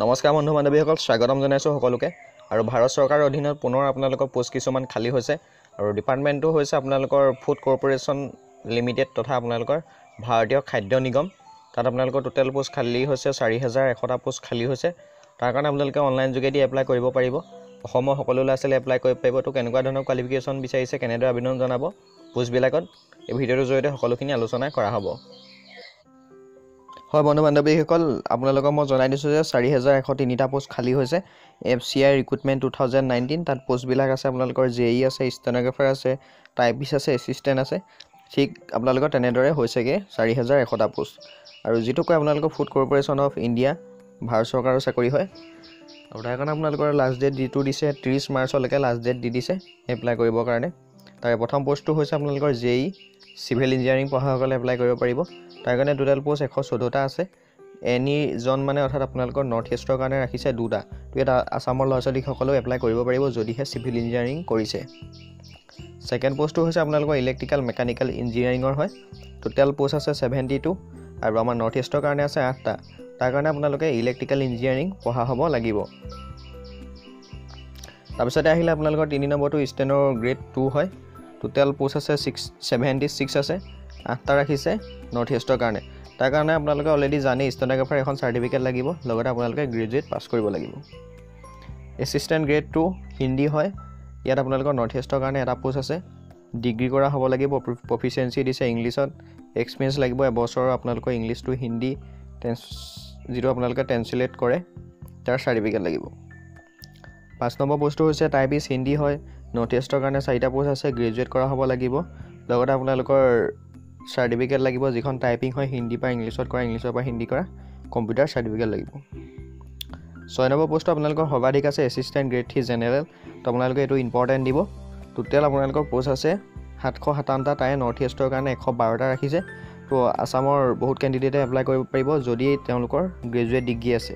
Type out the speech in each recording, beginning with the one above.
নমস্কাৰ বন্ধু বান্ধৱীসকল, স্বাগতম জনাইছোঁ সকলোকে। আৰু ভাৰত চৰকাৰৰ অধীনত পুনৰ আপোনালোকৰ পোষ্ট কিছুমান খালী হৈছে আৰু ডিপাৰ্টমেণ্টটো হৈছে আপোনালোকৰ ফুড কৰ্পোৰেশ্যন লিমিটেড তথা আপোনালোকৰ ভাৰতীয় খাদ্য নিগম। তাত আপোনালোকৰ টোটেল পোষ্ট খালী হৈছে 4100টা পোষ্ট খালী হৈছে। তাৰ কাৰণে আপোনালোকে অনলাইন যোগেদি এপ্লাই কৰিব পাৰিব। অসমৰ সকলো ল'ৰা ছোৱালীয়ে এপ্লাই কৰিব পাৰিব। তো কেনেকুৱা ধৰণৰ কোৱালিফিকেশ্যন বিচাৰিছে, কেনেদৰে আবেদন জনাব, পোষ্টবিলাকত এই ভিডিঅ'টোৰ জৰিয়তে সকলোখিনি আলোচনা কৰা হ'ব। হয় বন্ধু বান্ধৱীসকল, আপোনালোকক মই জনাই দিছোঁ যে 4103টা পোষ্ট খালী হৈছে FCI ৰিক্ৰুটমেণ্ট 2019। তাত পোষ্টবিলাক আছে আপোনালোকৰ JE আছে, ষ্টেন'গ্ৰাফাৰ আছে, টাইপিষ্ট আছে, এছিষ্টেণ্ট আছে। ঠিক আপোনালোকৰ তেনেদৰে হৈছেগৈ 4100টা পোষ্ট। আৰু যিটো কয় আপোনালোকৰ food corporation of India, Bharat চৰকাৰৰ চাকৰি হয়। আৰু তাৰ কাৰণে আপোনালোকৰ লাষ্ট ডেট যিটো দিছে 30 মাৰ্চলৈকে লাষ্ট ডেট দি দিছে এপ্লাই কৰিবৰ কাৰণে। তাৰে প্ৰথম পোষ্টটো হৈছে আপোনালোকৰ JE চিভিল ইঞ্জিনিয়াৰিং পঢ়াসকলে এপ্লাই কৰিব পাৰিব। তাৰ কাৰণে টোটেল পোষ্ট 114টা আছে। এনিজন মানে অৰ্থাৎ আপোনালোকৰ নৰ্থ ইষ্টৰ কাৰণে ৰাখিছে 2টা। তো এটা আছামৰ ল'ৰা ছোৱালীসকলেও এপ্লাই কৰিব পাৰিব যদিহে চিভিল ইঞ্জিনিয়াৰিং কৰিছে। ছেকেণ্ড পোষ্টটো হৈছে আপোনালোকৰ ইলেক্ট্ৰিকেল মেকানিকেল ইঞ্জিনিয়াৰিঙৰ হয়। টোটেল পোষ্ট আছে 72 আৰু আমাৰ নৰ্থ ইষ্টৰ কাৰণে আছে 8টা। তাৰ কাৰণে আপোনালোকে ইলেক্ট্ৰিকেল ইঞ্জিনিয়াৰিং পঢ়া হ'ব লাগিব। তাৰপিছতে আহিলে আপোনালোকৰ 3 নম্বৰটো ষ্টেনৰ গ্ৰেড 2 হয়। টোটেল পোষ্ট আছে 76 আছে, 8টা ৰাখিছে নৰ্থ ইষ্টৰ কাৰণে। তাৰ কাৰণে আপোনালোকে অলৰেডি জানেই ষ্টেন'গ্ৰাফাৰ এখন চাৰ্টিফিকেট লাগিব, লগতে আপোনালোকে গ্ৰেজুৱেট পাছ কৰিব লাগিব। এছিষ্টেণ্ট গ্ৰেড 2 হিন্দী হয়। ইয়াত আপোনালোকৰ নৰ্থ ইষ্টৰ কাৰণে এটা পোষ্ট আছে। ডিগ্ৰী কৰা হ'ব লাগিব, প্ৰফিচিয়েঞ্চি দিছে ইংলিছত, এক্সপিৰিয়েঞ্চ লাগিব এবছৰৰ আপোনালোকৰ ইংলিছ টু হিন্দী যিটো আপোনালোকে ট্ৰেন্সলেট কৰে তাৰ চাৰ্টিফিকেট লাগিব। 5 নম্বৰ পোষ্টটো হৈছে টাইপিষ্ট হিন্দী হয়। নৰ্থ ইষ্টৰ কাৰণে 4টা পোষ্ট আছে, গ্ৰেজুৱেট কৰা হ'ব লাগিব, লগতে আপোনালোকৰ চাৰ্টিফিকেট লাগিব যিখন টাইপিং হয় হিন্দী পৰা ইংলিছত কৰা, ইংলিছৰ পৰা হিন্দী কৰা, কম্পিউটাৰ চাৰ্টিফিকেট লাগিব। 6 নম্বৰ পোষ্টটো আপোনালোকৰ সৰ্বাধিক আছে এছিষ্টেণ্ট গ্ৰেড 3 জেনেৰেল। তো আপোনালোকে এইটো ইম্পৰ্টেণ্ট দিব। টোটেল আপোনালোকৰ পোষ্ট আছে 757টা, তাৰে নৰ্থ ইষ্টৰ কাৰণে 112টা ৰাখিছে। তো আছামৰ বহুত কেণ্ডিডেটে এপ্লাই কৰিব পাৰিব যদি তেওঁলোকৰ গ্ৰেজুৱেট ডিগ্ৰী আছে।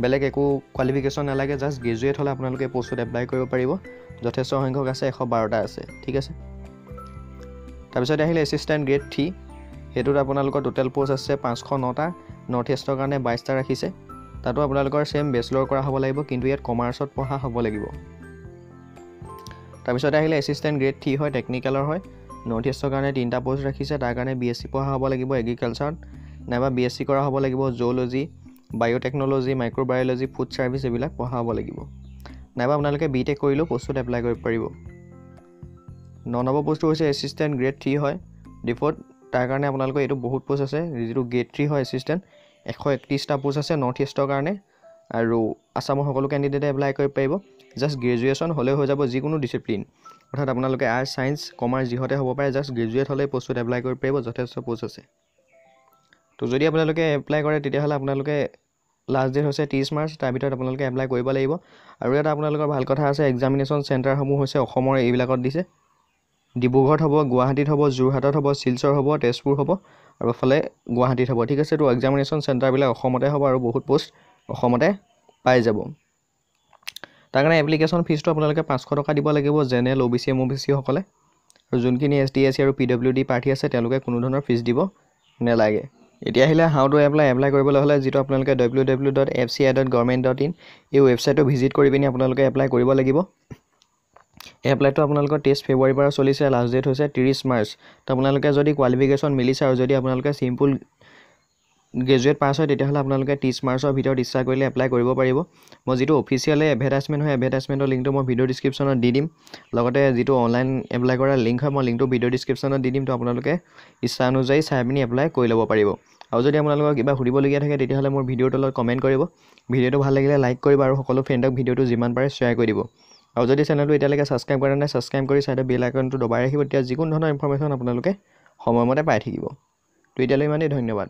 বেলেগ একো কোৱালিফিকেশ্যন নালাগে, জাষ্ট গ্ৰেজুৱেট হ'লে আপোনালোকে পোষ্টত এপ্লাই কৰিব পাৰিব। যথেষ্ট সংখ্যক আছে, 112টা আছে, ঠিক আছে। তাৰপিছত আহিলে এছিষ্টেণ্ট গ্ৰেড 3। সেইটোত আপোনালোকৰ টোটেল পোষ্ট আছে 509টা, নৰ্থ ইষ্টৰ কাৰণে 22টা ৰাখিছে। তাতো আপোনালোকৰ ছেম বেচলৰ কৰা হ'ব লাগিব, কিন্তু ইয়াত কমাৰ্চত পঢ়া হ'ব লাগিব। তাৰপিছত আহিলে এছিষ্টেণ্ট গ্ৰেড 3 হয়, টেকনিকেলৰ হয়। নৰ্থ ইষ্টৰ কাৰণে 3টা পোষ্ট ৰাখিছে। তাৰ কাৰণে BSc পঢ়া হ'ব লাগিব এগ্ৰিকালচাৰত, নাইবা BSc কৰা হ'ব লাগিব জুলজি, বায়'টেকন'লজি, মাইক্ৰ'বায়'লজি, ফুড ছাৰ্ভিচ এইবিলাক পঢ়া হ'ব লাগিব, নাইবা আপোনালোকে BTech কৰিলেও পোষ্টত এপ্লাই কৰিব পাৰিব। 9 নম্বৰ পোষ্টটো হৈছে এছিষ্টেণ্ট গ্ৰেড 3 হয়, ডিফল্ট। তাৰ কাৰণে আপোনালোকৰ এইটো বহুত পোষ্ট আছে, যিটো গ্ৰেড 3 হয় এছিষ্টেণ্ট। 131টা পোষ্ট আছে নৰ্থ ইষ্টৰ কাৰণে, আৰু আছামৰ সকলো কেণ্ডিডেটে এপ্লাই কৰিব পাৰিব। জাষ্ট গ্ৰেজুৱেশ্যন হ'লেই হৈ যাব, যিকোনো ডিচিপ্লিন, অৰ্থাৎ আপোনালোকে আৰ্টছ, ছায়েন্স, কমাৰ্চ যিহতে হ'ব পাৰে, জাষ্ট গ্ৰেজুৱেট হ'লেই পোষ্টত এপ্লাই কৰিব পাৰিব। যথেষ্ট পোষ্ট আছে। তো যদি আপোনালোকে এপ্লাই কৰে তেতিয়াহ'লে আপোনালোকে লাষ্ট ডেট হৈছে 30 মাৰ্চ, তাৰ ভিতৰত আপোনালোকে এপ্লাই কৰিব লাগিব। আৰু এটা আপোনালোকৰ ভাল কথা আছে, এক্সামিনেশ্যন চেণ্টাৰসমূহ হৈছে অসমৰ এইবিলাকত দিছে। ডিব্ৰুগড়ত হ'ব, গুৱাহাটীত হ'ব, যোৰহাটত হ'ব, শিলচৰ হ'ব, তেজপুৰ হ'ব, আৰু এফালে গুৱাহাটীত হ'ব, ঠিক আছে। তো এক্সামিনেশ্যন চেণ্টাৰবিলাক অসমতে হ'ব আৰু বহুত পোষ্ট অসমতে পাই যাব। তাৰ কাৰণে এপ্লিকেশ্যন ফিজটো আপোনালোকে 500 টকা দিব লাগিব, জেনেৰেল, OBC, MOBC সকলে। আৰু যোনখিনি ST, SC আৰু PWD প্ৰাৰ্থী আছে তেওঁলোকে কোনো ধৰণৰ ফিজ দিব নালাগে। এতিয়া আহিলে হাউ টু এপ্লাই কৰিবলৈ হ'লে যিটো আপোনালোকে www.fci.government.in এই ৱেবছাইটটো ভিজিট কৰি পিনি আপোনালোকে এপ্লাই কৰিব লাগিব। এপ্লাইটো আপোনালোকৰ 23 ফেব্ৰুৱাৰীৰ পৰা চলিছে, লাষ্ট ডেট হৈছে 30 মাৰ্চ। তো আপোনালোকে যদি কোৱালিফিকেশ্যন মিলিছে আৰু যদি আপোনালোকে চিম্পুল গ্ৰেজুৱেট পাছ হয় তেতিয়াহ'লে আপোনালোকে 30 মাৰ্চৰ ভিতৰত ইচ্ছা কৰিলে এপ্লাই কৰিব পাৰিব। মই যিটো অফিচিয়েলি এডভাৰটাইজমেণ্ট হয়, এডভাৰটাইজমেণ্টৰ লিংকটো মই ভিডিঅ' ডিছক্ৰিপশ্যনত দি দিম, লগতে যিটো অনলাইন এপ্লাই কৰাৰ লিংক হয় মই লিংকটো ভিডিঅ' ডিছক্ৰিপশ্যনত দি দিম। তো আপোনালোকে ইচ্ছা অনুযায়ী চাই পিনি এপ্লাই কৰি ল'ব পাৰিব। আৰু যদি আপোনালোকৰ কিবা সুধিবলগীয়া থাকে তেতিয়াহ'লে মোৰ ভিডিঅ'ৰ তলত কমেণ্ট কৰিব। ভিডিঅ'টো ভাল লাগিলে লাইক কৰিব আৰু সকলো ফ্ৰেণ্ডক ভিডিঅ'টো যিমান পাৰে শ্বেয়াৰ কৰি দিব। আৰু যদি চেনেলটো এতিয়ালৈকে ছাবস্ক্ৰাইব কৰা নাই, ছাবস্ক্ৰাইব কৰি ছাইডৰ বেল আইকনটো দবাই ৰাখিব, তেতিয়া যিকোনো ধৰণৰ ইনফৰ্মেশ্যন আপোনালোকে সময়মতে পাই থাকিব। তো এতিয়ালৈ ইমানেই, ধন্যবাদ।